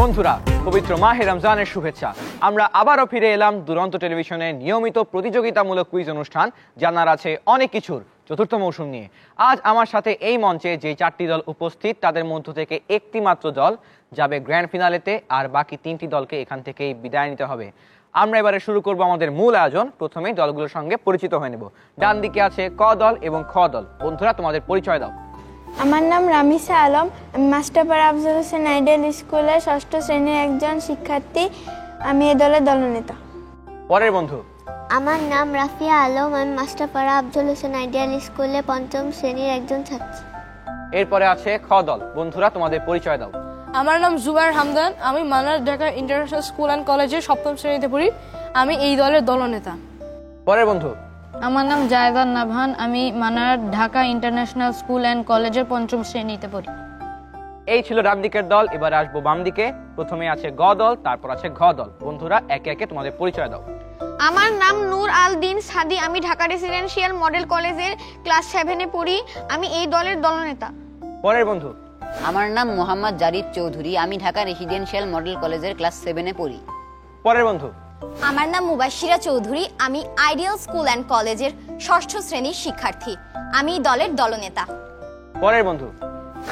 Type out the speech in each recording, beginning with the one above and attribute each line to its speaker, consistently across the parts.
Speaker 1: বন্ধুরা, পবিত্র মাহে রমজানের শুভেচ্ছা। আমরা আবারও ফিরে এলাম দুরন্ত টেলিভিশনের নিয়মিত প্রতিযোগিতামূলক কুইজ অনুষ্ঠান জানার আছে অনেক কিছুর চতুর্থ মৌসুম নিয়ে। আজ আমার সাথে এই মঞ্চে যে 4টি দল উপস্থিত, তাদের মধ্য থেকে একটি মাত্র দল যাবে গ্র্যান্ড ফিনালেতে, আর বাকি 3টি দলকে এখান থেকেই বিদায় নিতে হবে। আমরা এবারে শুরু করব আমাদের মূল আয়োজন। প্রথমেই দলগুলোর সঙ্গে পরিচিত হয়ে নেব। ডান দিকে আছে ক দল এবং খ দল। বন্ধুরা, তোমাদের পরিচয় দাও।
Speaker 2: আমার নাম রামিসা আলম, আমি মাস্টারপাড়া আফজল হোসেন আইডিয়াল স্কুলে ষষ্ঠ শ্রেণীর একজন শিক্ষার্থী। আমি এই দলের দলনেতা।
Speaker 1: পরের বন্ধু।
Speaker 3: আমার নাম রাফিয়া আলম, আমি মাস্টারপাড়া আফজল হোসেন আইডিয়াল স্কুলে পঞ্চম শ্রেণীর একজন ছাত্রী।
Speaker 1: এরপরে আছে খ দল। বন্ধুরা, তোমাদের পরিচয় দাও।
Speaker 4: আমার নাম জুবাইর হামদান, আমি মানার ঢাকা ইন্টারন্যাশনাল স্কুল অ্যান্ড কলেজে সপ্তম শ্রেণীতে পড়ি। আমি এই দলের দলনেতা।
Speaker 1: পরের বন্ধু।
Speaker 5: আমার নাম জায়দান নাভান, আমি মানার ঢাকা ইন্টারন্যাশনাল স্কুল অ্যান্ড কলেজের পঞ্চম শ্রেণীতে পড়ি।
Speaker 1: এই ছিল ডান দিকের দল। এবারে আসবো বাম দিকে। প্রথমে আছে গ দল, তারপর আছে ঘ দল। বন্ধুরা, একে একে তোমাদের পরিচয় দাও।
Speaker 6: আমার নাম নূর আল দিন সাদি, আমি ঢাকা রেসিডেন্সিয়াল মডেল কলেজের ক্লাস 7-এ পড়ি। আমি এই দলের দলনেতা।
Speaker 1: পরের বন্ধু।
Speaker 7: আমার নাম মোহাম্মদ জারিদ চৌধুরী, আমি ঢাকা রেসিডেন্সিয়াল মডেল কলেজের ক্লাস 7-এ পড়ি।
Speaker 1: পরের বন্ধু।
Speaker 8: আমার নাম মুবাশিরা চৌধুরী, আমি আইডিয়াল স্কুল অ্যান্ড কলেজের ষষ্ঠ শ্রেণীর শিক্ষার্থী। আমি দলের দলনেতা।
Speaker 1: পরের বন্ধু।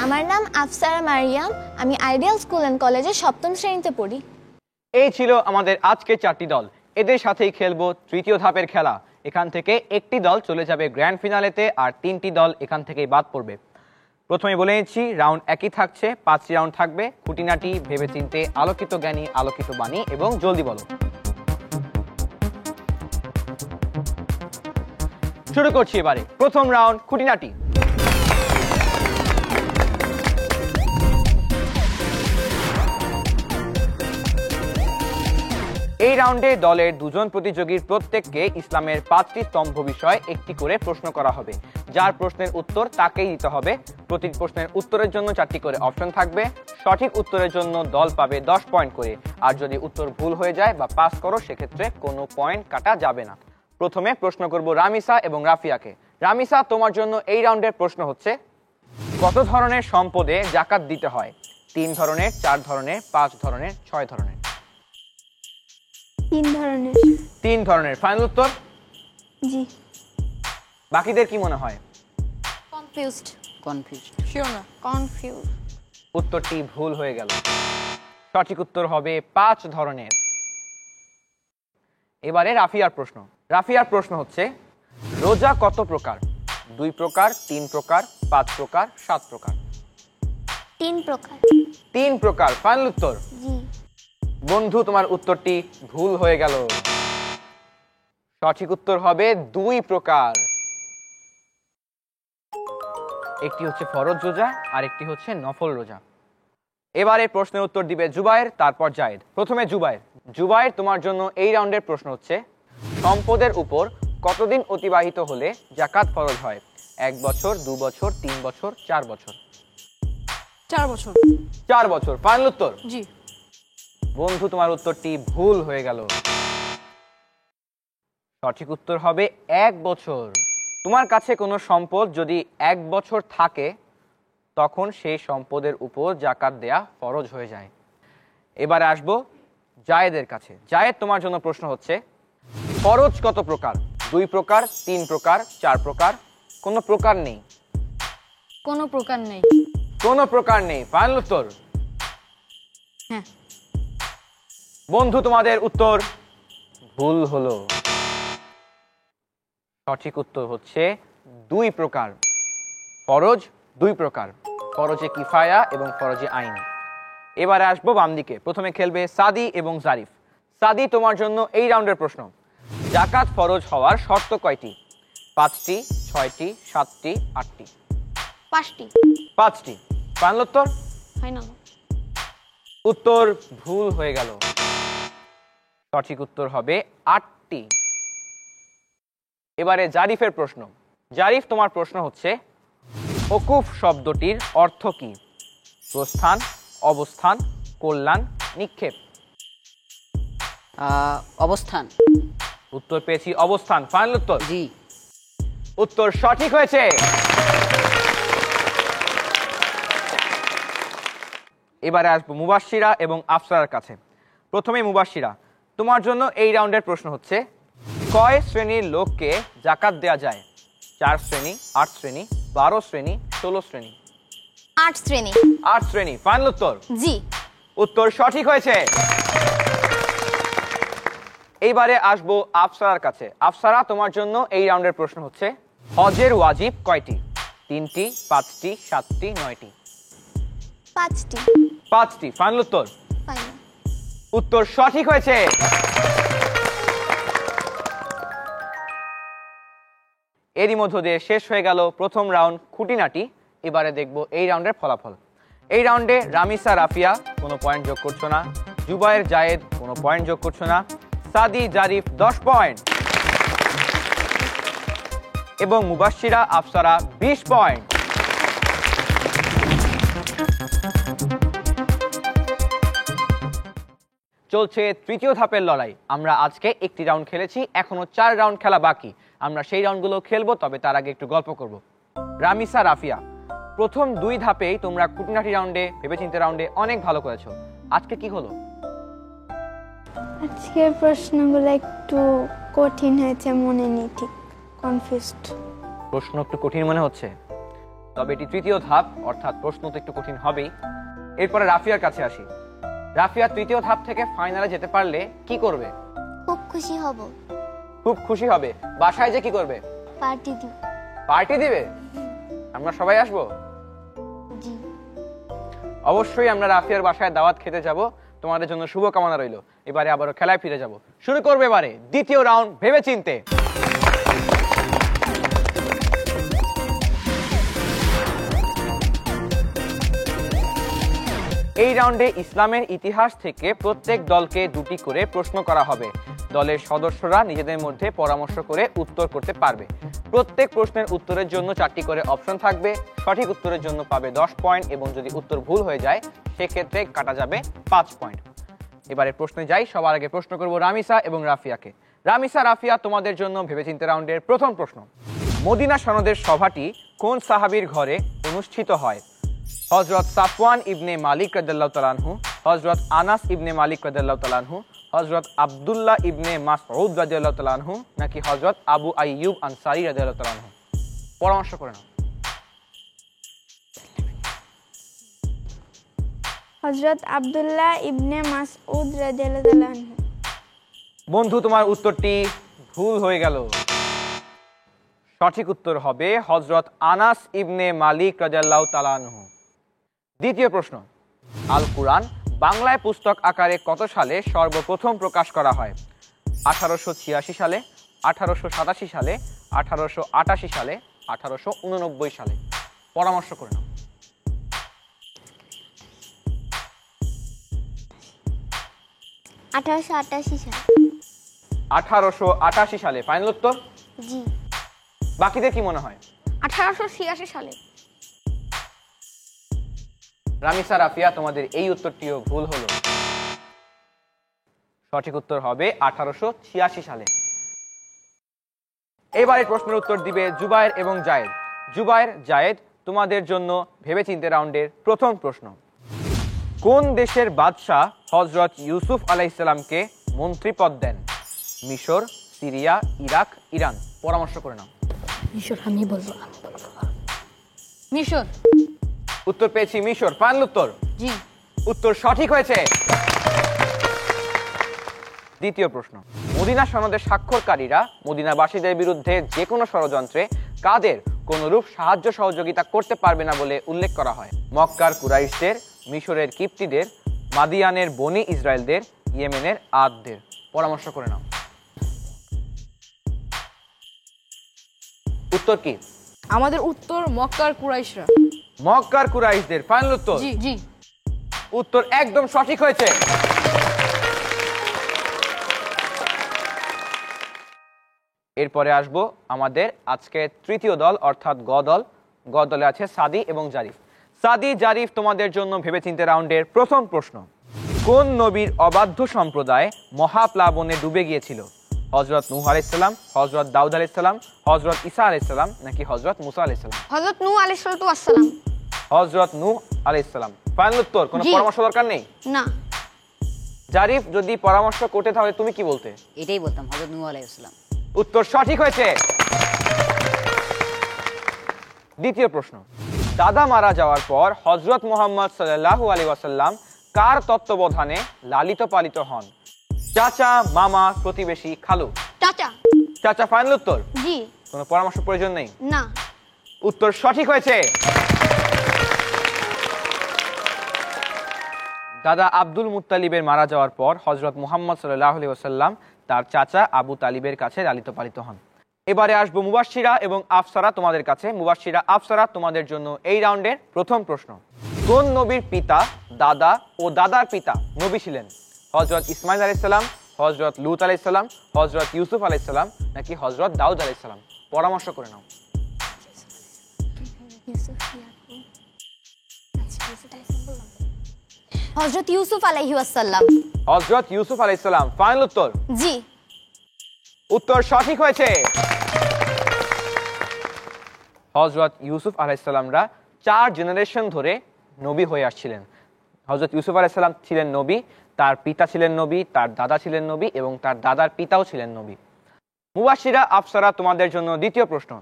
Speaker 2: আমার নাম আফসারা মারিয়াম, আমি আইডিয়াল স্কুল অ্যান্ড কলেজের সপ্তম শ্রেণীতে পড়ি।
Speaker 1: এই ছিল আমাদের আজকের 4টি দল। এদের সাথেই খেলবো তৃতীয় ধাপের খেলা। এখান থেকে একটি দল চলে যাবে গ্র্যান্ড ফিনালেতে, আর 3টি দল এখান থেকেই বাদ পড়বে। প্রথমে বলে নিচ্ছি, রাউন্ড একই থাকছে, 5টি রাউন্ড থাকবে। খুঁটিনাটি ভেবেচিন্তে, আলোকিত জ্ঞানী, আলোকিত বাণী এবং জলদি বলো। শুরু করছি এবারে প্রথম রাউন্ড, খুঁটিনাটি। এই রাউন্ডে দলের দুজন প্রতিযোগীর প্রত্যেককে ইসলামের 5টি স্তম্ভ বিষয়ে একটি করে প্রশ্ন করা হবে। যার প্রশ্নের উত্তর তাকেই দিতে হবে। প্রতি প্রশ্নের উত্তরের জন্য 4টি করে অপশন থাকবে। সঠিক উত্তরের জন্য দল পাবে 10 পয়েন্ট করে, আর যদি উত্তর ভুল হয়ে যায় বা পাস করো, সেক্ষেত্রে কোনো পয়েন্ট কাটা যাবে না। প্রথমে প্রশ্ন করব রামিসা এবং রাফিয়াকে। রামিসা, তোমার জন্য এই রাউন্ডের প্রশ্ন হচ্ছে, কত ধরনের সম্পদে যাকাত দিতে হয়? 3 ধরনের, 4 ধরনের, 5 ধরনের, 6 ধরনের?
Speaker 2: 3 ধরনের।
Speaker 1: 3 ধরনের ফাইনাল উত্তর?
Speaker 2: জি।
Speaker 1: বাকিদের কি মনে হয়?
Speaker 8: কনফিউজড।
Speaker 4: শিওর না।
Speaker 6: কনফিউজ।
Speaker 1: উত্তরটি ভুল হয়ে গেল। সঠিক উত্তর হবে 5 ধরনের। এবারে রাফিয়ার প্রশ্ন। রাফিয়ার প্রশ্ন হচ্ছে, রোজা কত প্রকার? 2 প্রকার, 3 প্রকার, 5 প্রকার, 7 প্রকার?
Speaker 3: 3 প্রকার।
Speaker 1: 3 প্রকার ফাইনাল উত্তর?
Speaker 3: জি।
Speaker 1: বন্ধু, তোমার উত্তরটি ভুল হয়ে গেল। সঠিক উত্তর হবে 2 প্রকার। একটি হচ্ছে ফরজ রোজা আর একটি হচ্ছে নফল রোজা। এবারে প্রশ্নের উত্তর দিবে জুবায়ের, তারপর জায়েদ। প্রথমে জুবায়ের। জুবায়ের, তোমার জন্য এই রাউন্ডের প্রশ্ন হচ্ছে, সম্পদের উপর কতদিন অতিবাহিত হলে যাকাত ফরজ হয়? 1 বছর, 2 বছর, 3 বছর, 4 বছর?
Speaker 4: 4 বছর।
Speaker 1: 4 বছর ফাইনাল উত্তর?
Speaker 4: জি।
Speaker 1: বন্ধু, তোমার উত্তরটি ভুল হয়ে গেল। সঠিক উত্তর হবে 1 বছর। তোমার কাছে কোনো সম্পদ যদি 1 বছর থাকে, তখন সেই সম্পদের উপর যাকাত দেয়া ফরজ হয়ে যায়। এবারে আসবো জায়েদের কাছে। জায়েদ, তোমার জন্য প্রশ্ন হচ্ছে, ফরজ কত প্রকার? 2 প্রকার, 3 প্রকার, 4 প্রকার? কোনো প্রকার নেই?
Speaker 5: কোনো প্রকার নেই।
Speaker 1: কোনো প্রকার নেই ফাইনাল উত্তর?
Speaker 5: হ্যাঁ।
Speaker 1: বন্ধু, তোমাদের উত্তর ভুল হলো। সঠিক উত্তর হচ্ছে 2 প্রকার। ফরজ 2 প্রকার, ফরজে কিফায়া এবং ফরজে আইন। এবারে আসবো বাম দিকে। প্রথমে খেলবে সাদি এবং জারিফ। সাদি, তোমার জন্য এই রাউন্ডের প্রশ্ন, যাকাত ফরজ হওয়ার শর্ত কয়টি? 5টি, 6টি, 7টি, 8টি?
Speaker 6: 5টি।
Speaker 1: 5টি ফাইনাল উত্তর?
Speaker 6: ফাইনাল
Speaker 1: উত্তর ভুল হয়ে গেল। সঠিক উত্তর হবে 8টি। এবারে জারিফের প্রশ্ন। জারিফ, তোমার প্রশ্ন হচ্ছে, ওকুফ শব্দটির অর্থ কি? প্রস্থান, অবস্থান, কল্যাণ, নিক্ষেপ?
Speaker 7: অবস্থান।
Speaker 1: উত্তর পেয়েছি অবস্থান ফাইনাল উত্তর?
Speaker 7: জি।
Speaker 1: উত্তর সঠিক হয়েছে। এবারে আসবো মুবাশশিরা এবং আফসারার কাছে। প্রথমে মুবাশশিরা, তোমার জন্য এই রাউন্ডের প্রশ্ন হচ্ছে, কয় শ্রেণীর লোককে জাকাত দেয়া যায়? 4 শ্রেণী, 8 শ্রেণী, 12 শ্রেণী, 16 শ্রেণী?
Speaker 8: 8 শ্রেণী।
Speaker 1: 8 শ্রেণী, ফাইনাল উত্তর?
Speaker 8: জি।
Speaker 1: উত্তর সঠিক হয়েছে। এইবারে আসবো আফসারার কাছে। আফসারা, তোমার জন্য এই রাউন্ডের প্রশ্ন হচ্ছে, হজের ওয়াজিব কয়টি? 3টি, 5টি, 7টি, 9টি?
Speaker 3: 5টি।
Speaker 1: 5টি, ফাইনাল উত্তর?
Speaker 3: ফাইনাল।
Speaker 1: উত্তর সঠিক হয়েছে। এরই মধ্য দিয়ে শেষ হয়ে গেল প্রথম রাউন্ড খুঁটিনাটি। এবারে দেখব এই রাউন্ডের ফলাফল। এই রাউন্ডে রামিসা রাফিয়া কোনো পয়েন্ট যোগ করছো না, জুবায়ের জায়েদ কোনো পয়েন্ট যোগ করছো না, সাদি জারিফ 10 পয়েন্ট এবং মুবাশশিরা আফসারা 20 পয়েন্ট। চলছে তৃতীয় ধাপের লড়াই। আমরা আজকে একটি রাউন্ড খেলেছি, এখনো 4 রাউন্ড খেলা বাকি। আমরা সেই রাউন্ডগুলো খেলবো, তবে তার আগে একটু গল্প করব। রামিসা রাফিয়া, প্রথম 2 ধাপেই তোমরা খুঁটিনাটি রাউন্ডে, ভেবেচিন্তে রাউন্ডে অনেক ভালো করেছো। আজকে কি হলো?
Speaker 2: আজকের প্রশ্নগুলো একটু কঠিন হয়েছে, মনে নেই ঠিক, কনফিউজড।
Speaker 1: প্রশ্ন একটু কঠিন মনে হচ্ছে, তবে এটি তৃতীয় ধাপ, অর্থাৎ প্রশ্ন তো একটু কঠিন হবেই। এরপরে রাফিয়ার কাছে আসি। রাফিয়া, তৃতীয় ধাপ থেকে ফাইনালে যেতে পারলে কি করবে?
Speaker 3: খুব খুশি হব।
Speaker 1: খুব খুশি হবে। বাসায় যে কি করবে?
Speaker 3: পার্টি দিব।
Speaker 1: পার্টি দিবে? আমরা সবাই আসবো?
Speaker 3: জি।
Speaker 1: অবশ্যই আমরা রাফিয়ার বাসায় দাওয়াত খেতে যাব। তোমাদের জন্য শুভকামনা রইল। এবারে আবারও খেলায় ফিরে যাব। শুরু করবে এবারে দ্বিতীয় রাউন্ড ভেবেচিন্তে। এই রাউন্ডে ইসলামের ইতিহাস থেকে প্রত্যেক দলকে 2টি করে প্রশ্ন করা হবে। দলের সদস্যরা নিজেদের মধ্যে পরামর্শ করে উত্তর করতে পারবে। প্রত্যেক প্রশ্নের উত্তরের জন্য 4টি করে অপশন থাকবে। সঠিক উত্তরের জন্য পাবে 10 পয়েন্ট এবং যদি উত্তর ভুল হয়ে যায় সেক্ষেত্রে কাটা যাবে 5 পয়েন্ট। এবারে প্রশ্নে যাই। সবার আগে প্রশ্ন করব রামিসা এবং রাফিয়াকে। রামিসা, রাফিয়া, তোমাদের জন্য ভেবেচিন্তে রাউন্ডের প্রথম প্রশ্ন। মদিনা সনদের সভাটি কোন সাহাবীর ঘরে অনুষ্ঠিত হয়? হযরত সাফওয়ান ইবনে মালিক রাদিয়াল্লাহু তাআলা আনহু, হযরত আনাস ইবনে মালিক রাদিয়াল্লাহু তাআলা আনহু, হযরত আব্দুল্লাহ ইবনে মাসউদ রাদিয়াল্লাহু তাআলা আনহু, নাকি হযরত আবু আইয়ুব আনসারী রাদিয়াল্লাহু তাআলা আনহু? পরামর্শ করে নাও।
Speaker 2: হযরত আব্দুল্লাহ ইবনে মাসউদ রাদিয়াল্লাহু তাআলা আনহু।
Speaker 1: বন্ধু, তোমার উত্তরটি ভুল হয়ে গেল। সঠিক উত্তর হবে হযরত আনাস ইবনে মালিক রাদিয়াল্লাহু তাআলা আনহু। দ্বিতীয় প্রশ্ন। আল কুরআন বাংলায় পুস্তক আকারে কত সালে সর্বপ্রথম প্রকাশ করা হয়? 1886 সালে, 1887 সালে, 1888 সালে, 1889 সালে? পরামর্শ করে নাও।
Speaker 3: 1888 সালে।
Speaker 1: 1888 সালে, ফাইনাল উত্তর?
Speaker 3: জি।
Speaker 1: বাকিদের কি মনে হয়?
Speaker 6: 1886 সালে।
Speaker 1: রামিসা, রাফিয়া, তোমাদের এই উত্তরটিও ভুল হলো। সঠিক উত্তর হবে 1886 সালে। এবারে প্রশ্নের উত্তর দিবে জুবায়ের এবং জায়েদ। জুবায়ের, জায়েদ, তোমাদের জন্য ভেবেচিন্তে রাউন্ডের প্রথম প্রশ্ন। কোন দেশের বাদশাহ হযরত ইউসুফ আলাইহিস সালামকে মন্ত্রী পদ দেন? মিশর, সিরিয়া, ইরাক, ইরান? পরামর্শ করে নাও।
Speaker 4: মিশর। আমি বলবো। মিশর।
Speaker 1: উত্তর পেয়েছি মিশর, ফাইনাল উত্তর?
Speaker 4: জি।
Speaker 1: উত্তর সঠিক হয়েছে। দ্বিতীয় প্রশ্ন। মদিনা সনদের স্বাক্ষরকারীরা মদিনাবাসীদের বিরুদ্ধে যে কোনো ষড়যন্ত্রে কাদের কোনরূপ সাহায্য সহযোগিতা করতে পারবে না বলে উল্লেখ করা হয়? মক্কার কুরাইশদের, মিশরের কিপ্তিদের, মাদিয়ানের বনি ইসরায়েলদের, ইয়েমেনের আদদের? পরামর্শ করে নাও। উত্তর কি?
Speaker 4: আমাদের উত্তর মক্কার কুরাইশরা।
Speaker 1: মক্কার কুরাইশদের, ফাইনাল উত্তর?
Speaker 4: জি জি।
Speaker 1: উত্তর একদম সঠিক হয়েছে। এরপরে আসবো আমাদের আজকে তৃতীয় দল, অর্থাৎ গ দল। গ দলে আছে সাদি এবং জারিফ। সাদি, জারিফ, তোমাদের জন্য ভেবেচিন্তে রাউন্ডের প্রথম প্রশ্ন। কোন নবীর অবাধ্য সম্প্রদায় মহাপ্লাবনে ডুবে গিয়েছিল? হযরত নূহ আলাইহিস সালাম, হযরত দাউদ আলাইহিস সালাম, হযরত ঈসা আলাইহিস সালাম, নাকি হযরত মুসা আলাইহিস সালাম?
Speaker 6: হযরত নূহ আলাইহিস সালাম।
Speaker 1: হযরত নূহ আলাইহিস সালাম। ফাইনাল উত্তর, কোনো
Speaker 6: জি।
Speaker 1: পরামর্শ দরকার নেই?
Speaker 6: না।
Speaker 1: জারিফ, যদি পরামর্শ করতে তাহলে তুমি কি বলতে?
Speaker 7: এটাই বলতাম, হযরত নূহ আলাইহিস সালাম।
Speaker 1: উত্তর সঠিক হয়েছে। দ্বিতীয় প্রশ্ন, দাদা মারা যাওয়ার পর হযরত মুহাম্মদ সাল্লাল্লাহু আলাইহি ওয়াসাল্লাম কার তত্ত্বাবধানে লালিত পালিত হন? চাচা, মামা, প্রতিবেশী, খালু?
Speaker 6: চাচা।
Speaker 1: চাচা ফাইনাল উত্তর,
Speaker 6: জি।
Speaker 1: কোনো পরামর্শ প্রয়োজন নেই?
Speaker 6: না।
Speaker 1: উত্তর সঠিক হয়েছে। দাদা আব্দুল মুত্তালিবের মারা যাওয়ার পর হযরত মুহাম্মদ সাল্লাল্লাহু আলাইহি ওয়াসাল্লাম তার চাচা আবু তালিবের কাছে লালিত পালিত হন। এবারে আসবো মুবাশশিরা এবং আফসারা তোমাদের কাছে। মুবাশশিরা, আফসারা, তোমাদের জন্য এই রাউন্ডের প্রথম প্রশ্ন। কোন নবীর পিতা, দাদা ও দাদার পিতা নবী ছিলেন? হযরত ইসমাইল আলাইহিস সালাম, হযরত লূত আলাইহিস সালাম, হযরত ইউসুফ আলাইহিস সালাম নাকি হযরত দাউদ আলাইহিস সালাম? পরামর্শ করে নাও।
Speaker 8: হযরত ইউসুফ আলাইহি ওয়াসাল্লাম।
Speaker 1: হযরত ইউসুফ আলাইহিস সালাম। ফাইনাল উত্তর?
Speaker 8: জি।
Speaker 1: উত্তর সঠিক হয়েছে। হযরত ইউসুফ আলাইহিস সালামরা 4 জেনারেশন ধরে নবী হয়ে আসছিলেন। হযরত ইউসুফ আলাইহিস সালাম ছিলেন নবী, তার পিতা ছিলেন নবী, তার দাদা ছিলেন নবী এবং তার দাদার পিতাও ছিলেন নবী। মুবাশশিরা, আফসারা, তোমাদের জন্য দ্বিতীয় প্রশ্ন।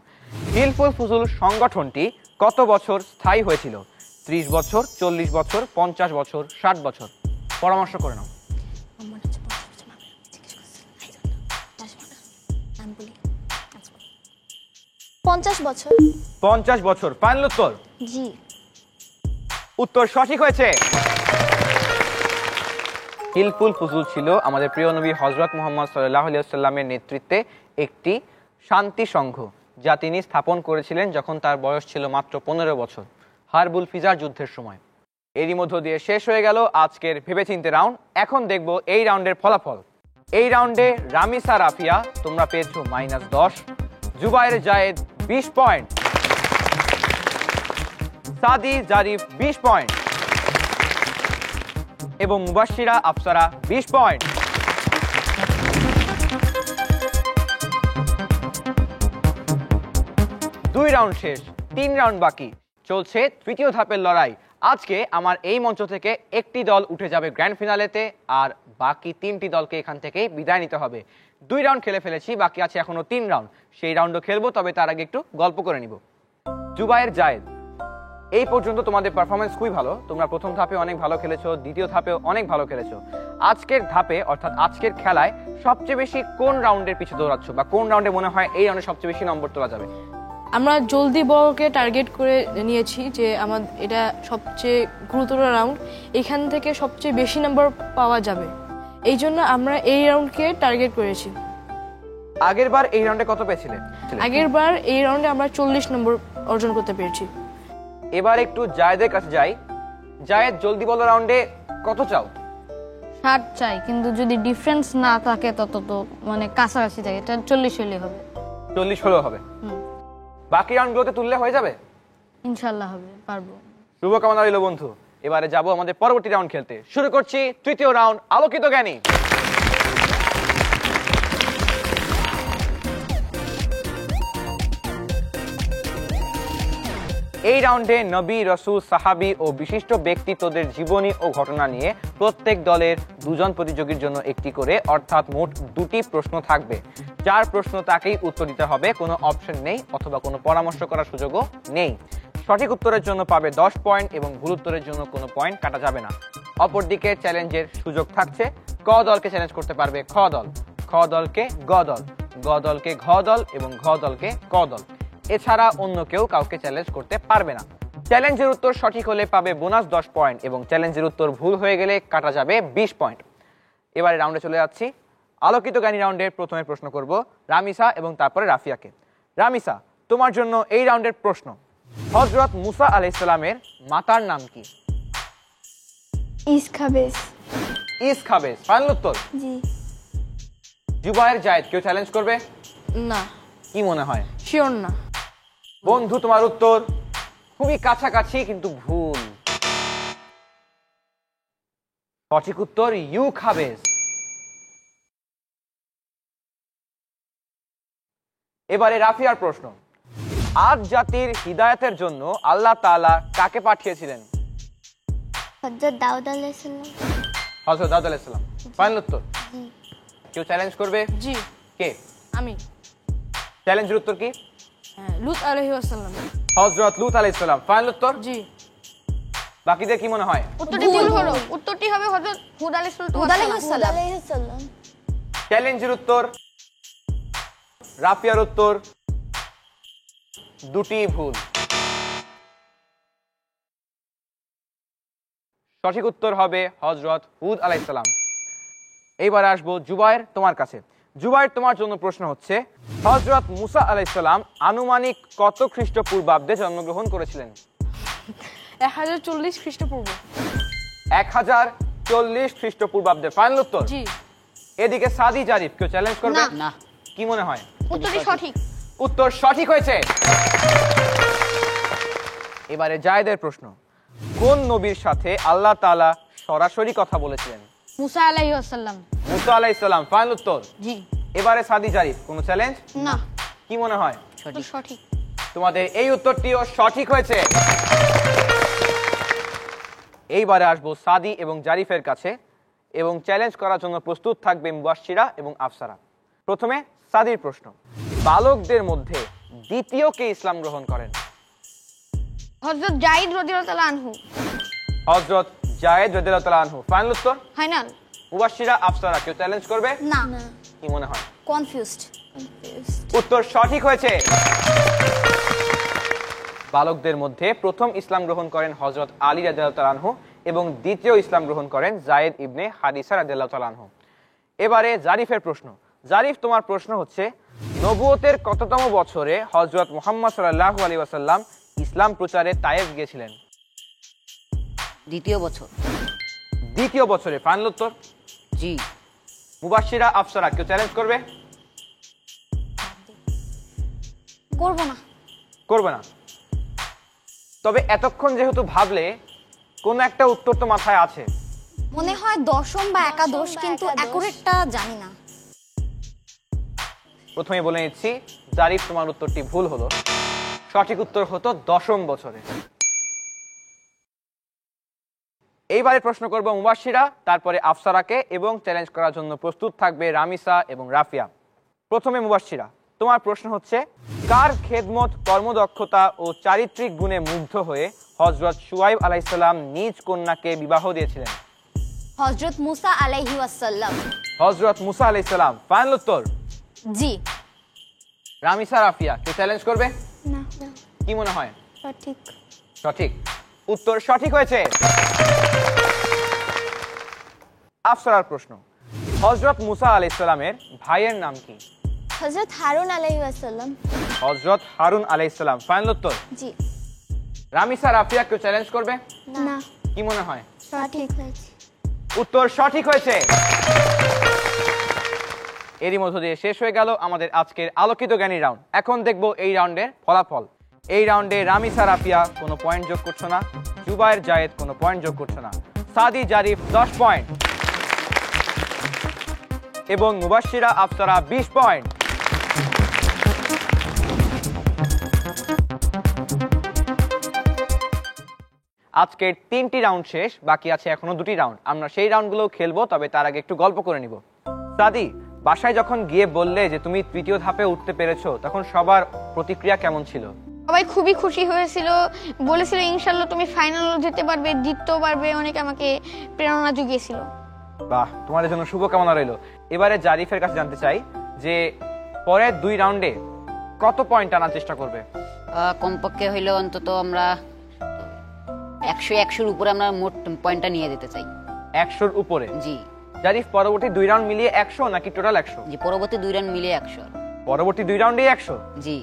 Speaker 1: হিলফুল ফুজুল সংগঠনটি কত বছর স্থায়ী হয়েছিল? 30 বছর, 40 বছর, 50 বছর, 60 বছর? পরামর্শ করে নাও।
Speaker 2: 50 বছর।
Speaker 1: 50 বছর। ফাইনাল উত্তর?
Speaker 2: জি।
Speaker 1: উত্তর সঠিক হয়েছে। হিলফুল ফুজুল ছিল আমাদের প্রিয় নবী হযরত মুহাম্মদ সাল্লাল্লাহু আলাইহি ওয়াসাল্লামের নেতৃত্বে একটি শান্তি সংঘ, যা তিনি স্থাপন করেছিলেন যখন তার বয়স ছিল মাত্র 15 বছর, হারবুল ফিজার যুদ্ধের সময়। এরই মধ্য দিয়ে শেষ হয়ে গেল আজকের ভেবেচিন্তে রাউন্ড। এখন দেখব এই রাউন্ডের ফলাফল। এই রাউন্ডে রামিসা, রাফিয়া, তোমরা পেয়েছো -10, জুবায়ের, জায়েদ 20 পয়েন্ট, সাদি, জারিফ 20 পয়েন্ট এবং মুবাশশিরা, আফসারা 20 পয়েন্ট। দুই রাউন্ড শেষ, 3 রাউন্ড বাকি। চলছে তৃতীয় ধাপের লড়াই। আজকে আমার এই মঞ্চ থেকে একটি দল উঠে যাবে গ্র্যান্ড ফিনালেতে, আর বাকি 3টি দলকে এখান থেকে বিদায় নিতে হবে। 2 রাউন্ড খেলে ফেলেছি, বাকি আছে এখনো 3 রাউন্ড। সেই রাউন্ডও খেলবো, তবে তার আগে একটু গল্প করে নিব। জুবায়ের, জায়েদ, এই পর্যন্ত তোমাদের পারফরমেন্স খুবই ভালো। তোমরা প্রথম ধাপে অনেক ভালো খেলেছো, দ্বিতীয় ধাপেও অনেক ভালো খেলেছো। আজকের ধাপে অর্থাৎ আজকের খেলায় সবচেয়ে বেশি কোন রাউন্ডের পিছু দৌড়াচ্ছ, বা কোন রাউন্ডে মনে হয় এই রাউন্ডে সবচেয়ে বেশি নম্বর তোলা যাবে?
Speaker 4: আমরা জলদি বড়কে টার্গেট করে নিয়েছি যে আমাদের এটা সবচেয়ে গুরুতর রাউন্ড, এখান থেকে সবচেয়ে বেশি নম্বর পাওয়া যাবে, এই জন্য আমরা এই রাউন্ডকে টার্গেট করেছি।
Speaker 1: আগের বার এই রাউন্ডে কত পেয়েছিলে?
Speaker 4: আগের বার এই রাউন্ডে আমরা 40 নম্বর অর্জন করতে পেরেছি।
Speaker 1: এবার একটু জায়েদের কাছে যাই। জায়েদ, জলদি বলো রাউন্ডে কত চাও?
Speaker 5: 60 চাই, কিন্তু যদি ডিফারেন্স না থাকে তত তো মানে কাছাকাছি থাকে, এটা 40 হলে হবে।
Speaker 1: 40 হলেও হবে। বাকি রাউন্ডগুলোতে তুললে হয়ে যাবে?
Speaker 5: ইনশাআল্লাহ হবে, পারবো।
Speaker 1: শুভকামনা রইল বন্ধু। এবারে যাব আমাদের পরবর্তী রাউন্ড খেলতে। শুরু করছি তৃতীয় রাউন্ড, আলোকিত জ্ঞানী। এই রাউন্ডে নবী, রাসূল, সাহাবী ও বিশিষ্ট ব্যক্তিত্বদের জীবনী ও ঘটনা নিয়ে প্রত্যেক দলের 2 জন প্রতিযোগীর জন্য একটি করে, অর্থাৎ মোট 2টি প্রশ্ন থাকবে। 4 প্রশ্ন তাকেই উত্তর দিতে হবে, কোনো অপশন নেই অথবা কোনো পরামর্শ করার সুযোগও নেই। সঠিক উত্তরের জন্য পাবে 10 পয়েন্ট এবং ভুল উত্তরের জন্য কোনো পয়েন্ট কাটা যাবে না। অপরদিকে চ্যালেঞ্জের সুযোগ থাকছে। ক দলকে চ্যালেঞ্জ করতে পারবে খ দল, খ দলকে গ দল, গ দলকে ঘ দল এবং ঘ দলকে ক দল। এছাড়া অন্য কেউ কাউকে চ্যালেঞ্জ করতে পারবে না। চ্যালেঞ্জের উত্তর সঠিক হলে পাবে বোনাস 10 পয়েন্ট এবং চ্যালেঞ্জের উত্তর ভুল হয়ে গেলে কাটা যাবে 20 পয়েন্ট। এবারে রাউন্ডে চলে যাচ্ছি। আলোকিত জ্ঞানী রাউন্ডের প্রথমে প্রশ্ন করব রামিসা এবং তারপরে রাফিয়াকে। রামিসা, তোমার জন্য এই রাউন্ডের প্রশ্ন। হযরত মুসা আলাইহিস সালামের মাতার নাম কি?
Speaker 2: ইসখাবেস।
Speaker 1: ইসখাবেস। ফাইনাল উত্তর?
Speaker 2: জি।
Speaker 1: জুবায়ের, জায়েদ, কেউ চ্যালেঞ্জ করবে?
Speaker 4: না।
Speaker 1: কি মনে হয়?
Speaker 4: শিওর না।
Speaker 1: বন্ধু, তোমার উত্তর খুবই কাছাকাছি কিন্তু ভুল। সঠিক উত্তর ইউখাবেস। এবারে রাফিয়ার প্রশ্ন। আদ জাতির হিদায়াতের জন্য আল্লাহ তাআলা কাকে পাঠিয়েছিলেন?
Speaker 3: হযরত দাউদ আলাইহিস সালাম।
Speaker 1: হযরত দাউদ আলাইহিস সালাম। ফাইনাল উত্তর? কেউ চ্যালেঞ্জ করবে?
Speaker 4: জি
Speaker 1: কে?
Speaker 4: আমি।
Speaker 1: চ্যালেঞ্জের উত্তর কি?
Speaker 4: লূত আলাইহিস সালাম।
Speaker 1: হযরত লূত আলাইহিস সালাম। ফাইনাল উত্তর?
Speaker 4: জি।
Speaker 1: বাকিদের কি মনে হয়?
Speaker 6: উত্তরটি ভুল হলো। উত্তরটি হবে হযরত হুদ আলাইহিস সালাম।
Speaker 1: চ্যালেঞ্জের উত্তর, রাফিয়ার উত্তর দুটি ভুল। সঠিক উত্তর হবে হযরত হুদ আলাইহিস সালাম। এইবার আসবো জুবায়ের তোমার কাছে। জুবায়ের, তোমার জন্য প্রশ্ন হচ্ছে, হযরত মুসা আলাইহিস সালাম আনুমানিক কত খ্রিস্টপূর্বাব্দে জন্মগ্রহণ করেছিলেন?
Speaker 4: 1040 খ্রিস্টপূর্ব।
Speaker 1: 1040 খ্রিস্টপূর্বাব্দে। ফাইনাল উত্তর?
Speaker 4: জি।
Speaker 1: এদিকে সাদি, জারিফ, কেউ চ্যালেঞ্জ করবে?
Speaker 7: না।
Speaker 1: কি মনে হয়?
Speaker 6: উত্তরটি সঠিক।
Speaker 1: উত্তর সঠিক হয়েছে। এবারে জায়েদের প্রশ্ন, কোন নবীর সাথে আল্লাহ তাআলা সরাসরি কথা বলেছিলেন?
Speaker 5: মুসা আলাইহিস সালাম।
Speaker 1: মুসা আলাইহিস সালাম। ফাইনাল উত্তর?
Speaker 5: জি।
Speaker 1: এবারে সাদি, জারিফ, কোনো চ্যালেঞ্জ?
Speaker 6: না,
Speaker 1: কি মনে হয়?
Speaker 6: উত্তর সঠিক।
Speaker 1: তোমাদের এই উত্তরটিও সঠিক হয়েছে। এইবারে আসবো সাদি এবং জারিফের কাছে এবং চ্যালেঞ্জ করার জন্য প্রস্তুত থাকবে মুবাশশিরা এবং আফসারা। প্রথমে সাদির প্রশ্ন, বালকদের মধ্যে দ্বিতীয় কে ইসলাম গ্রহণ করেন?
Speaker 6: হযরত জাইদ রাদিয়াল্লাহু তাআলা আনহু।
Speaker 1: হযরত জায়েদ রাদিয়াল্লাহু তাআলা আনহু। ফাইনাল উত্তর?
Speaker 6: ফাইনাল।
Speaker 1: মুবাশশিরা, আফসারা, কেউ চ্যালেঞ্জ করবে?
Speaker 8: না,
Speaker 1: কি মনে হয়?
Speaker 8: কনফিউজড।
Speaker 1: উত্তর সঠিক হয়েছে। বালকদের মধ্যে প্রথম ইসলাম গ্রহণ করেন হযরত আলী রাদিয়াল্লাহু তাআলা আনহু এবং দ্বিতীয় ইসলাম গ্রহণ করেন যায়েদ ইবনে হারিসা রাদিয়াল্লাহু তাআলা আনহু। এবারে জারিফের প্রশ্ন। জারিফ, তোমার প্রশ্ন হচ্ছে, নবুয়তের কততম বছরে হযরত মুহাম্মদ সাল্লাল্লাহু আলাইহি ওয়াসাল্লাম ইসলাম প্রচারে তায়েফ গিয়েছিলেন?
Speaker 7: দ্বিতীয় বছর।
Speaker 1: দ্বিতীয় বছরে। ফাইনাল উত্তর?
Speaker 7: জি।
Speaker 1: মুবাশশিরা, আফসারা, কেউ চ্যালেঞ্জ করবে?
Speaker 8: করব না।
Speaker 1: করবে না। তবে এতক্ষণ যেহেতু ভাবলে, কোন একটা উত্তর তো মাথায় আছে।
Speaker 8: মনে হয় দশম বা একাদশ, কিন্তু অ্যাকুরেটটা জানি না।
Speaker 1: প্রথমে বলে নিচ্ছি, জারিফ, তোমার উত্তরটি ভুল হলো। সঠিক উত্তর হতো দশম বছরে। এইবারে প্রশ্ন করব মুবাশশিরা, তারপরে আফসারাকে, এবং চ্যালেঞ্জ করার জন্য প্রস্তুত থাকবে রামিসা এবং রাফিয়া। প্রথমে মুবাশশিরা, তোমার প্রশ্ন হচ্ছে, কার খেদমত, কর্মদক্ষতা ও চারিত্রিক গুণে মুগ্ধ হয়ে হযরত শুআয়ব আলাইহিস সালাম নিজ কন্যাকে বিবাহ দিয়েছিলেন?
Speaker 8: হযরত মুসা আলাইহিস সালাম।
Speaker 1: হযরত মুসা আলাইহিস সালাম। ফাইনাল উত্তর?
Speaker 8: জি।
Speaker 1: রামিসা, রাফিয়া, কেউ চ্যালেঞ্জ করবে?
Speaker 2: না,
Speaker 1: কি মনে হয়?
Speaker 2: সঠিক।
Speaker 1: সঠিক। উত্তর সঠিক হয়েছে। আফসারার প্রশ্ন, হযরত মুসা আলাইহিস সালামের ভাইয়ের নাম কি?
Speaker 2: হযরত হারুন আলাইহিস সালাম।
Speaker 1: হযরত হারুন আলাইহিস সালাম। ফাইনাল উত্তর?
Speaker 2: জি।
Speaker 1: রামিসা, রাফিয়া, কেউ চ্যালেঞ্জ করবে?
Speaker 2: না,
Speaker 1: কি মনে হয়?
Speaker 2: সঠিক।
Speaker 1: উত্তর সঠিক হয়েছে। এরই মধ্য দিয়ে শেষ হয়ে গেল আমাদের আজকের আলোকিত জ্ঞানী রাউন্ড। এখন দেখব এই রাউন্ডের ফলাফল। এই রাউন্ডে রামিসা, রাফিয়া কোনো পয়েন্ট যোগ করছো না, জুবায়ের, জায়েদ কোনো পয়েন্ট যোগ করছো না, সাদি, জারিফ 10 পয়েন্ট এবং মুবাশশিরা, আফসারা 20 পয়েন্ট। আজকের 3টি রাউন্ড শেষ, বাকি আছে এখনো 2টি রাউন্ড। আমরা সেই রাউন্ডগুলো খেলবো, তবে তার আগে একটু গল্প করে নিব। সাদি, বাসায় যখন গিয়ে বললে যে তুমি তৃতীয় ধাপে উঠতে পেরেছো, তখন সবার প্রতিক্রিয়া কেমন ছিল?
Speaker 6: সবাই খুবই খুশি হয়েছিল, বলেছিল ইনশাআল্লাহ তুমি ফাইনালও যেতে পারবে, জিততেও পারবে। অনেক আমাকে প্রেরণা জুগিয়েছিল।
Speaker 1: বাহ, তোমাদের জন্য শুভকামনা রইল। এবারে জারিফের কাছে জানতে চাই যে পরের 2 রাউন্ডে কত পয়েন্ট আনার চেষ্টা করবে?
Speaker 7: কমপক্ষে হইলে অন্তত আমরা 100-100-র উপরে আমরা মোট পয়েন্টটা নিয়ে যেতে চাই।
Speaker 1: 100-র উপরে?
Speaker 7: জি।
Speaker 1: জারিফ, পরবর্তী 2 রাউন্ড মিলিয়ে 100 নাকি টোটাল 100?
Speaker 7: জি, পরবর্তী 2 রাউন্ড মিলিয়ে 100।
Speaker 1: পরবর্তী 2 রাউন্ডেই 100?
Speaker 7: জি।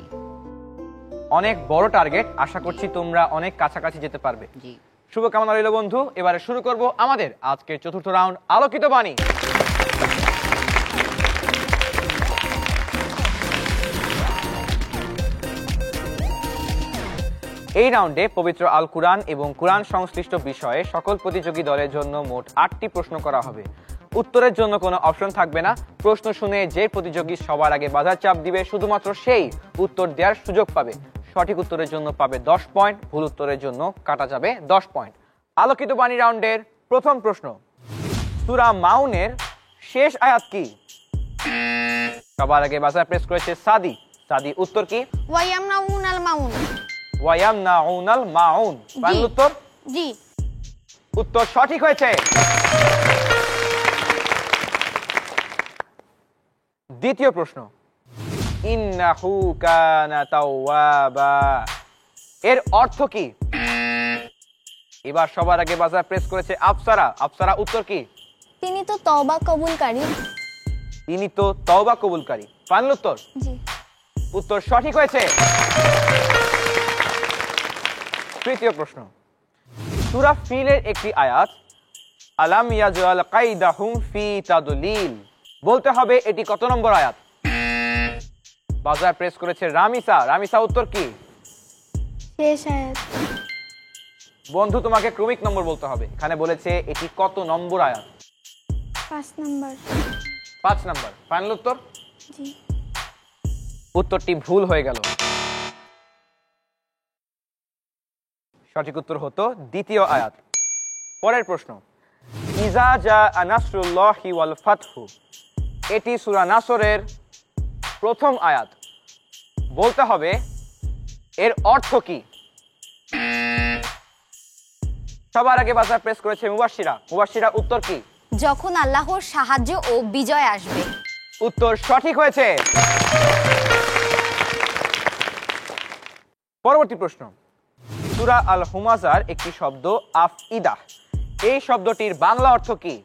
Speaker 1: অনেক বড় টার্গেট, আশা করছি তোমরা অনেক কাছাকাছি যেতে পারবে।
Speaker 7: জি।
Speaker 1: শুভকামনা রইল বন্ধু। এবারে শুরু করব আমাদের আজকের 4র্থ রাউন্ড, আলোকিত বাণী। এই রাউন্ডে পবিত্র আল কুরআন এবং কুরআন সংশ্লিষ্ট বিষয়ে সকল প্রতিযোগী দলের জন্য মোট 8টি প্রশ্ন করা হবে। উত্তরের জন্য কোনো অপশন থাকবে না। প্রশ্ন শুনে যে প্রতিযোগী সবার আগে বাজার চাপ দিবে, শুধুমাত্র সেই উত্তর দেওয়ার সুযোগ পাবে। সঠিক উত্তরের জন্য পাবে 10 পয়েন্ট, ভুল উত্তরের জন্য কাটা যাবে 10 পয়েন্ট। আলোকিত বাণী রাউন্ডের প্রথম প্রশ্ন, সূরা মাউনের শেষ আয়াত কি? সবার আগে বাজার প্রেস করেছে সাদি। সাদি, উত্তর কি?
Speaker 6: ওয়ায়ামনাউনাল মাউন।
Speaker 1: ওয়ায়ামনাউনাল মাউন। ফাইনাল উত্তর?
Speaker 6: জি।
Speaker 1: উত্তর সঠিক হয়েছে। দ্বিতীয় প্রশ্ন, ইন্নাহু কানা তাওয়াবা, এর অর্থ কি? এবার সবার আগে বাজার প্রেস করেছে আফসারা। আফসারা, উত্তর কি?
Speaker 2: তিনি তো তওবা কবুলকারী।
Speaker 1: তিনি তো তওবা কবুলকারী। ফাইনাল উত্তর?
Speaker 2: জি।
Speaker 1: উত্তর সঠিক হয়েছে। তৃতীয় প্রশ্ন, সূরা ফিলের একটি আয়াত, আলাম ইয়াজআল কাইদাহুম ফি তাদলিল, বলতে হবে এটি কত নম্বর আয়াত? বাজার প্রেস করেছে রামিসা। রামিসা, উত্তর কি?
Speaker 2: শেষ আয়াত।
Speaker 1: বন্ধু, তোমাকে ক্রমিক নম্বর বলতে হবে। এখানে বলেছে এটি কত নম্বর আয়াত?
Speaker 2: 5 নাম্বার।
Speaker 1: 5 নম্বর। ফাইনাল উত্তর?
Speaker 2: জি।
Speaker 1: উত্তরটি ভুল হয়ে গেল। সঠিক উত্তর হতো দ্বিতীয় আয়াত। পরের প্রশ্ন, ইজা জা নাসরুল্লাহি ওয়াল ফাতহু, এটি সূরা নাসরের প্রথম আয়াত, বলতে হবে এর অর্থ কি? সবার আগে বাজার প্রেস করেছে মুবাশশিরা। মুবাশশিরা, উত্তর কি?
Speaker 8: যখন আল্লাহর সাহায্য ও বিজয় আসবে।
Speaker 1: উত্তর সঠিক হয়েছে। পরবর্তী প্রশ্ন, সূরা আল হুমাজার একটি শব্দ আফইদা, এই শব্দটির বাংলা অর্থ কি?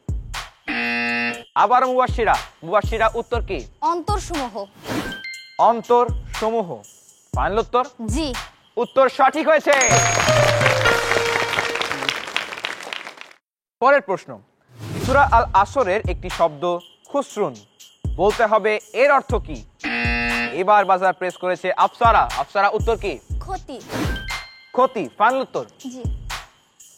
Speaker 1: আবার মুবাশশিরা। মুবাশশিরা, উত্তর কি?
Speaker 8: অন্তরসমূহ।
Speaker 1: অন্তর সমূহ। ফাইনাল উত্তর?
Speaker 8: জি।
Speaker 1: উত্তর সঠিক হয়েছে। পরের প্রশ্ন, সূরা আল আসরের একটি শব্দ খুসরুন, বলতে হবে এর অর্থ কি? এবার বাজার প্রেস করেছে আফসারা। আফসারা, উত্তর কি?
Speaker 8: ক্ষতি।
Speaker 1: ক্ষতি। ফাইনাল উত্তর?
Speaker 8: জি।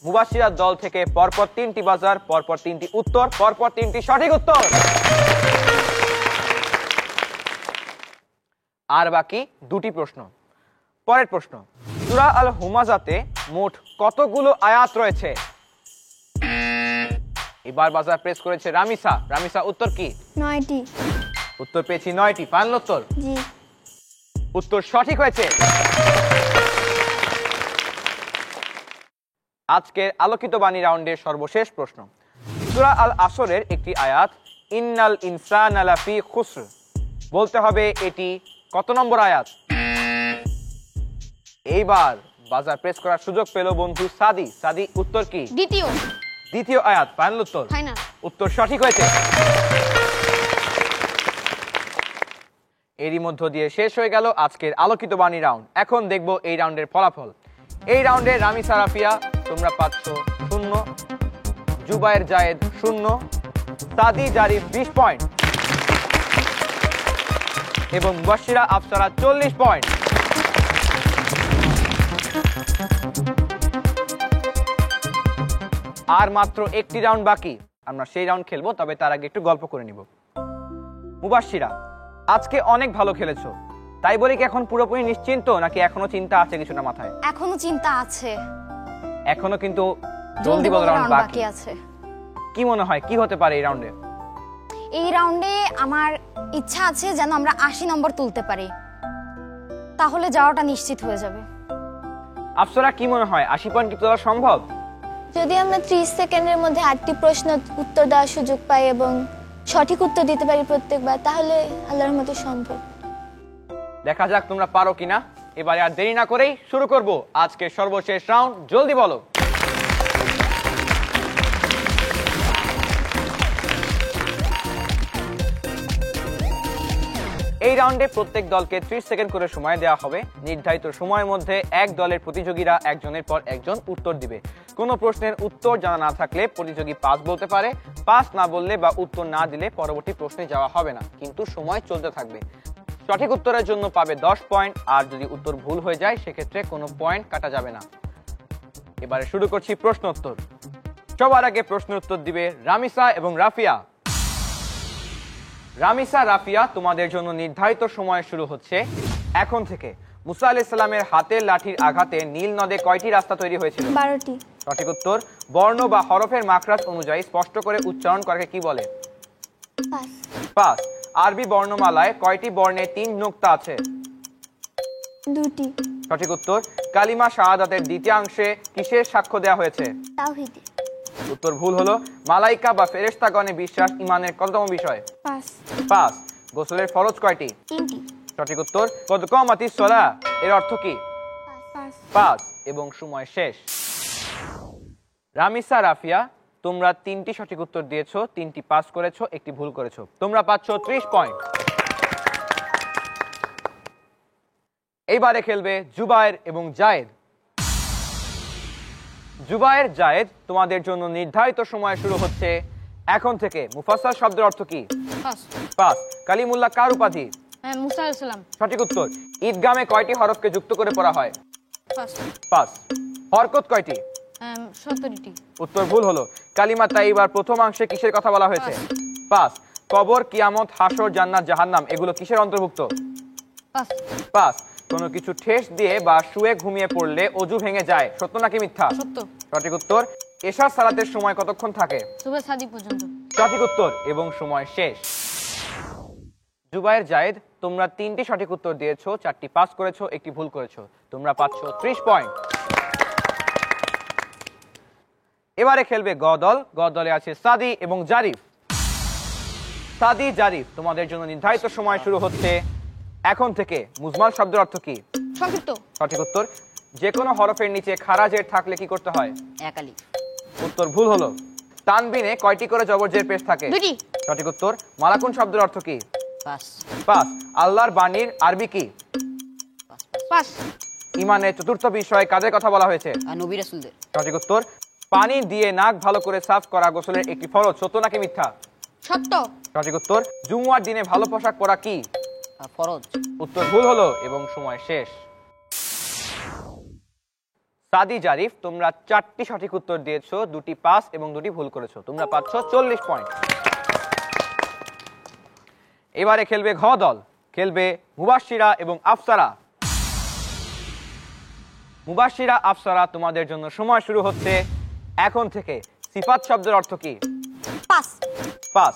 Speaker 1: মুবাশশিরার দল থেকে পরপর 3টি বাজার, পরপর 3টি উত্তর, পরপর 3টি সঠিক উত্তর। আর বাকি 2টি প্রশ্ন। পরের প্রশ্ন, সূরা আল হুমাজাতে মোট কতগুলো আয়াত রয়েছে? এবার বাজার প্রেস করেছে রামিসা। রামিসা, উত্তর কি?
Speaker 2: 9টি।
Speaker 1: উত্তর পেয়েছি 9টি। ফাইনাল উত্তর?
Speaker 2: জি।
Speaker 1: উত্তর সঠিক হয়েছে। আজকের আলোকিত বাণী রাউন্ডের সর্বশেষ প্রশ্ন, সূরা আল আসরের একটি আয়াত, ইন্নাল ইনসানা লাফি খুসর, বলতে হবে এটি কত নম্বর আয়াত? এইবার বাজার প্রেস করার সুযোগ পেল বন্ধু সাদি। সাদি, উত্তর কি?
Speaker 6: দ্বিতীয়।
Speaker 1: দ্বিতীয় আয়াত। ফাইনাল উত্তর?
Speaker 6: ফাইনাল।
Speaker 1: উত্তর সঠিক হয়েছে। এরই মধ্য দিয়ে শেষ হয়ে গেল আজকের আলোকিত বাণী রাউন্ড। এখন দেখব এই রাউন্ডের ফলাফল। এই রাউন্ডে রামিসা রাফিয়া তোমরা পাচ্ছ 0, জুবায়ের জায়েদ 0, সাদি জারিফ 20 পয়েন্ট এবং মুবাশশিরা আফসারা 40 পয়েন্ট। আর মাত্র একটি রাউন্ড বাকি, আমরা সেই রাউন্ড খেলবো, তবে তার আগে একটু গল্প করে নিব। মুবাশশিরা, আজকে অনেক ভালো খেলেছো, তাই বলি কি এখন পুরোপুরি নিশ্চিন্ত, নাকি এখনো চিন্তা আছে কিছুটা মাথায়?
Speaker 8: এখনো চিন্তা আছে,
Speaker 1: এখনো কিন্তু
Speaker 8: জলদি বল রাউন্ড
Speaker 1: বাকি
Speaker 8: বাকি আছে।
Speaker 1: কি মনে হয় কি হতে পারে এই রাউন্ডে?
Speaker 8: এই রাউন্ডে আমার ইচ্ছা আছে যেন আমরা 80 নম্বর তুলতে পারি, তাহলে যাওয়াটা নিশ্চিত হয়ে যাবে।
Speaker 1: আফসারা, কি মনে হয় 80 পয়েন্ট কি তোলা সম্ভব?
Speaker 2: যদি আমরা 30 সেকেন্ডের মধ্যে 8টি প্রশ্ন উত্তর দেওয়ার সুযোগ পাই এবং সঠিক উত্তর দিতে পারি প্রত্যেকবার, তাহলে আল্লাহর মতো সম্ভব।
Speaker 1: দেখা যাক তোমরা পারো কিনা। এবারে আর দেরি না করেই শুরু করব আজকের সর্বশেষ রাউন্ড, জলদি বলো। এই রাউন্ডে প্রত্যেক দলকে 30 সেকেন্ড করে সময় দেওয়া হবে। নির্ধারিত সময়ের মধ্যে এক দলের প্রতিযোগীরা একজনের পর একজন উত্তর দিবে। কোনো প্রশ্নের উত্তর জানা না থাকলে প্রতিযোগী পাস বলতে পারে, পাস না বললে বা উত্তর না দিলে পরবর্তী প্রশ্নে যাওয়া হবে না, কিন্তু সময় চলতে থাকবে। সঠিক উত্তরের জন্য পাবে 10 পয়েন্ট, আর যদি উত্তর ভুল হয়ে যায় সেক্ষেত্রে কোনো পয়েন্ট কাটা যাবে না। এবারে শুরু করছি প্রশ্ন উত্তর। সবার আগে প্রশ্ন উত্তর দিবে রামিসা এবং রাফিয়া। রামিসা, রাফিয়া, তোমাদের জন্য নির্ধারিত সময় শুরু হচ্ছে এখন থেকে। মুসা আলাইহিস সালামের হাতের লাঠির আঘাতে নীল নদে কয়টি রাস্তা তৈরি হয়েছিল?
Speaker 2: 12টি।
Speaker 1: সঠিক উত্তর। বর্ণ বা হরফের মাখরাজ অনুযায়ী স্পষ্ট করে উচ্চারণ করাকে কি বলে?
Speaker 3: পাস।
Speaker 1: পাস। আরবি বর্ণমালায় কয়টি বর্ণে 3 নোক্তা আছে?
Speaker 2: 2টি।
Speaker 1: সঠিক উত্তর। কালিমা শাহাদাতের দ্বিতীয়াংশে কিসের সাক্ষ্য দেওয়া হয়েছে?
Speaker 3: তাওহীদে।
Speaker 1: উত্তর ভুল হলো। মালাইকা বা ফেরেশতাগণে বিশ্বাস ইমানের কততম বিষয়?
Speaker 2: পাস।
Speaker 1: পাস। গোসলের ফরজ কয়টি?
Speaker 3: 3টি।
Speaker 1: সঠিক উত্তর। কদ কামাতিস সালাহ এর অর্থ কি?
Speaker 2: পাস।
Speaker 1: পাস। এবং সময় শেষ। রামিসা, রাফিয়া, তোমরা 3টি সঠিক উত্তর দিয়েছো, 3টি পাস করেছো, 1টি ভুল করেছো। তোমরা পাচ্ছ 30 পয়েন্ট। এইবারে খেলবে জুবায়ের এবং জায়েদ। জুবায়ের, জায়েদ, তোমাদের জন্য নির্ধারিত সময় শুরু হচ্ছে এখন থেকে। মুফাসসাল শব্দের অর্থ কি?
Speaker 5: পাস।
Speaker 1: পাস। কালিমুল্লাহ কার উপাধি?
Speaker 5: মুসা আলাইহিস সালাম।
Speaker 1: সঠিক উত্তর। ঈদগামে কয়টি হরফকে যুক্ত করে পড়া হয়?
Speaker 5: পাস।
Speaker 1: পাস। হরকত কয়টি?
Speaker 5: 17টি।
Speaker 1: উত্তর ভুল হলো। কালিমা তাইয়্যিবার প্রথমাংশে কিসের কথা বলা হয়েছে? পাস। কবর, কিয়ামত, হাসর, জান্নাত, জাহান্নাম এগুলো কিসের অন্তর্ভুক্ত?
Speaker 5: পাস।
Speaker 1: পাস। কোনো কিছু ঠেস দিয়ে বা শুয়ে ঘুমিয়ে পড়লে অজু ভেঙে যায়, সত্য নাকি মিথ্যা?
Speaker 5: সত্য।
Speaker 1: সঠিক উত্তর। এশার সালাতের সময় কতক্ষণ থাকে?
Speaker 5: সুবহ সাদিক পর্যন্ত।
Speaker 1: সঠিক উত্তর এবং সময় শেষ। জুবায়ের, জায়েদ, তোমরা 3টি সঠিক উত্তর দিয়েছো, 4টি পাস করেছো, 1টি ভুল করেছো। তোমরা পাচ্ছ 30 পয়েন্ট। এবারে খেলবে গ দল। গ দলে আছে সাদি এবং জারিফ। সাদি, জারিফ, তোমাদের জন্য নির্ধারিত সময় শুরু হচ্ছে এখন থেকে। মুজমাল শব্দের অর্থ কি?
Speaker 6: সংক্ষিপ্ত।
Speaker 1: সঠিক উত্তর। যে কোনো হরফের নিচে খাড়া জের থাকলে কি করতে হয়?
Speaker 7: এক আলিফ।
Speaker 1: উত্তর ভুল হলো। তানবিনে কয়টি করে জবর জের পেশ থাকে?
Speaker 6: 2টি।
Speaker 1: সঠিক উত্তর। মালাকুন শব্দের অর্থ কি?
Speaker 7: পাস।
Speaker 1: পাস। আল্লাহর বাণীর আরবি কি?
Speaker 7: পাস।
Speaker 6: পাস।
Speaker 1: ইমানের চতুর্থ বিষয় কাদের কথা বলা হয়েছে?
Speaker 7: আর নবী রাসূলদের।
Speaker 1: সঠিক উত্তর। পানি দিয়ে নাক ভালো করে সাফ করা গোসলের একটি ফরজ, সত্য নাকি মিথ্যা?
Speaker 6: সত্য।
Speaker 1: সঠিক উত্তর। জুমুয়ার দিনে ভালো পোশাক পরা কি?
Speaker 7: ফরজ।
Speaker 1: উত্তর ভুল হলো এবং সময় শেষ। সাদি, জারিফ, তোমরা 4টি সঠিক উত্তর দিয়েছো, 2টি পাস এবং 2টি ভুল করেছো। তোমরা পাচ্ছ 40 পয়েন্ট। এবারে খেলবে ঘ দল। খেলবে মুবাশশিরা এবং আফসারা। মুবাশশিরা, আফসারা, তোমাদের জন্য সময় শুরু হচ্ছে এখন থেকে। সিফাত শব্দের অর্থ কি?
Speaker 8: পাস।
Speaker 1: পাস।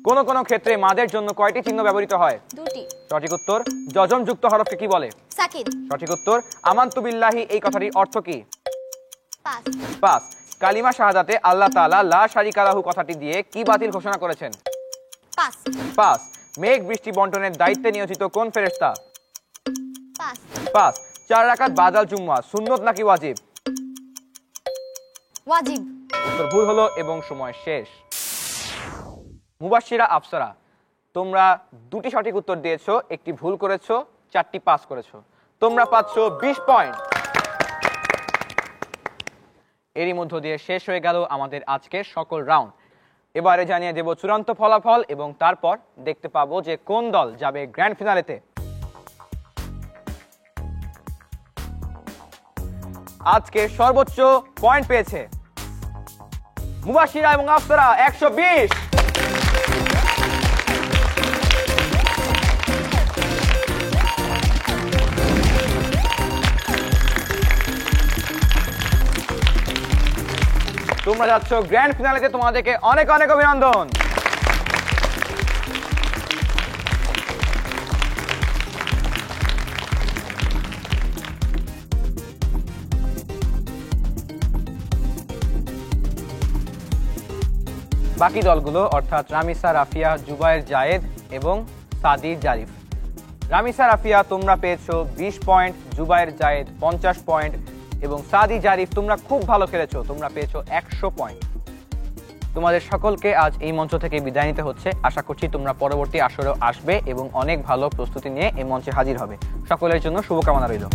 Speaker 1: কোন কোন ক্ষেত্রে মাদের জন্য কয়টি চিহ্ন ব্যবহৃত হয়?
Speaker 2: 2টি।
Speaker 1: সঠিক উত্তর। যজম যুক্ত হরফকে কি বলে?
Speaker 8: সাকিন।
Speaker 1: সঠিক উত্তর। আমানতু বিল্লাহি এই কথাটির অর্থ কি?
Speaker 8: পাস।
Speaker 1: পাস। কালিমা শাহাদাতে আল্লাহ তাআলা লা শারিকা লাহু কথাটি দিয়ে কি বাতিল ঘোষণা করেছেন?
Speaker 8: পাস।
Speaker 1: পাস। মেঘ বৃষ্টি বন্টনের দায়িত্বে নিয়োজিত কোন ফেরেশতা?
Speaker 8: পাস।
Speaker 1: পাস। 4 রাকাত বাদাল জুম্মা সুন্নত নাকি ওয়াজিব?
Speaker 8: ওয়াজিব।
Speaker 1: উত্তর ভুল হলো এবং সময় শেষ। মুবাশশিরা, আফসারা, তোমরা 2টি সঠিক উত্তর দিয়েছো, 1টি ভুল করেছো, 4টি পাস করেছো। তোমরা পাচ্ছ 20 পয়েন্ট। এরই মধ্য দিয়ে শেষ হয়ে গেল আমাদের আজকের সকল রাউন্ড। এবারে জানিয়ে দেব চূড়ান্ত ফলাফল এবং তারপর দেখতে পাবো যে কোন দল যাবে গ্র্যান্ড ফিনালেতে। আজকে সর্বোচ্চ পয়েন্ট পেয়েছে মুবাশশিরা এবং আফসারা, 120। তোমরা যাচ্ছ গ্র্যান্ড ফিনালেতে, তোমাদেরকে অনেক অনেক অভিনন্দন। বাকি দলগুলো অর্থাৎ রামিসা, রাফিয়া, জুবায়ের, জায়েদ এবং সাদি, জারিফ। রামিসা, রাফিয়া, তোমরা পেয়েছো 20 পয়েন্ট, জুবায়ের, জায়েদ 50 পয়েন্ট এবং সাদি, জারিফ, তোমরা খুব ভালো খেলেছো, তোমরা পেয়েছো 100 পয়েন্ট। তোমাদের সকলকে আজ এই মঞ্চ থেকে বিদায় নিতে হচ্ছে। আশা করছি তোমরা পরবর্তী আসরেও আসবে এবং অনেক ভালো প্রস্তুতি নিয়ে এই মঞ্চে হাজির হবে। সকলের জন্য শুভকামনা রইল।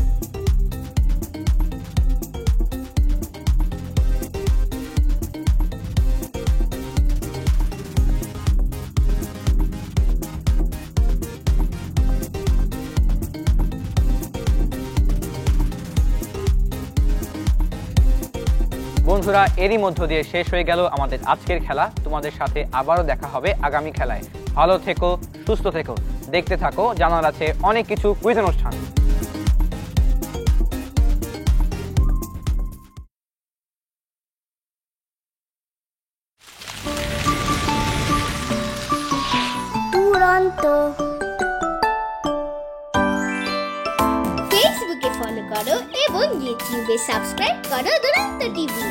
Speaker 1: বন্ধুরা, এরই মধ্য দিয়ে শেষ হয়ে গেল আমাদের আজকের খেলা। তোমাদের সাথে আবারও দেখা হবে আগামী খেলায়। ভালো থেকো, সুস্থ থেকো, দেখতে থাকো, জানার আছে অনেক কিছু কুইজ অনুষ্ঠান।
Speaker 3: দুরন্ত। ফেসবুকে ফলো করো এবং ইউটিউবে সাবস্ক্রাইব করো দুরন্ত টিভি।